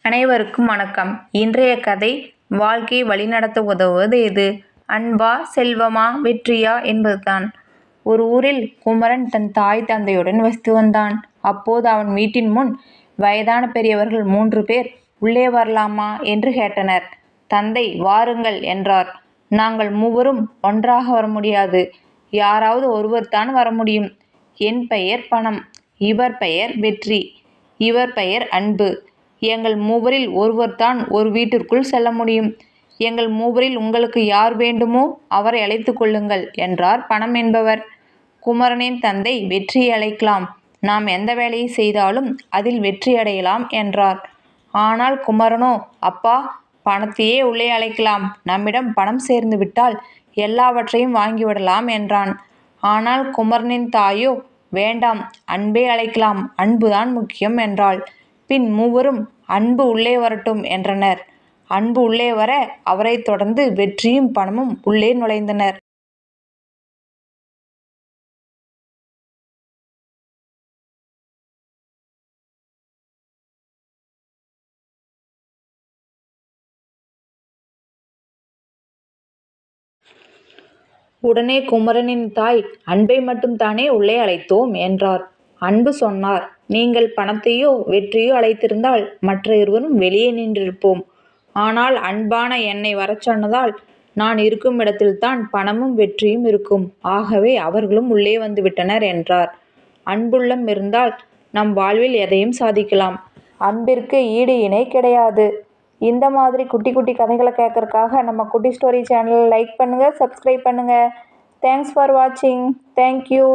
அனைவருக்கும் வணக்கம். இன்றைய கதை வாழ்க்கையை வழிநடத்த உதவுவது எது? அன்பா, செல்வமா, வெற்றியா என்பதுதான். ஒரு ஊரில் குமரன் தன் தாய் தந்தையுடன் வசித்து வந்தான். அப்போது அவன் வீட்டின் முன் வயதான பெரியவர்கள் 3 பேர் உள்ளே வரலாமா என்று கேட்டனர். தந்தை வாருங்கள் என்றார். நாங்கள் மூவரும் ஒன்றாக வர முடியாது. யாராவது ஒருவர்தான் வர முடியும். என் பெயர் பணம், இவர் பெயர் வெற்றி, இவர் பெயர் அன்பு. எங்கள் மூவரில் ஒருவர்தான் ஒரு வீட்டிற்குள் செல்ல முடியும். எங்கள் மூவரில் உங்களுக்கு யார் வேண்டுமோ அவரை அழைத்துக் கொள்ளுங்கள் என்றார் பணம் என்பவர். குமரனின் தந்தை வெற்றியை அழைக்கலாம். நாம் எந்த வேலையை செய்தாலும் அதில் வெற்றியடையலாம் என்றார். ஆனால் குமரனோ, அப்பா, பணத்தையே உள்ளே அழைக்கலாம். நம்மிடம் பணம் சேர்ந்து விட்டால் எல்லாவற்றையும் வாங்கிவிடலாம் என்றான். ஆனால் குமரனின் தாயோ, வேண்டாம், அன்பே அழைக்கலாம், அன்புதான் முக்கியம் என்றாள். பின் மூவரும் அன்பு உள்ளே வரட்டும் என்றனர். அன்பு உள்ளே வர அவரைத் தொடர்ந்து வெற்றியும் பணமும் உள்ளே நுழைந்தனர். உடனே குமரனின் தாய், அன்பை மட்டும் தானே உள்ளே அழைத்தோம் என்றார். அன்பு சொன்னார், நீங்கள் பணத்தையோ வெற்றியோ அழைத்திருந்தால் மற்ற இருவரும் வெளியே நின்றிருப்போம். ஆனால் அன்பான என்னை வரச் சொன்னதால் நான் இருக்கும் இடத்தில்தான் பணமும் வெற்றியும் இருக்கும். ஆகவே அவர்களும் உள்ளே வந்துவிட்டனர் என்றார். அன்புள்ளம் இருந்தால் நம் வாழ்வில் எதையும் சாதிக்கலாம். அன்பிற்கு ஈடு இணை கிடையாது. இந்த மாதிரி குட்டி குட்டி கதைகளை கேட்கறதுக்காக நம்ம குட்டி ஸ்டோரி சேனலை லைக் பண்ணுங்கள், சப்ஸ்கிரைப் பண்ணுங்கள். தேங்க்ஸ் ஃபார் வாட்சிங். தேங்க்யூ.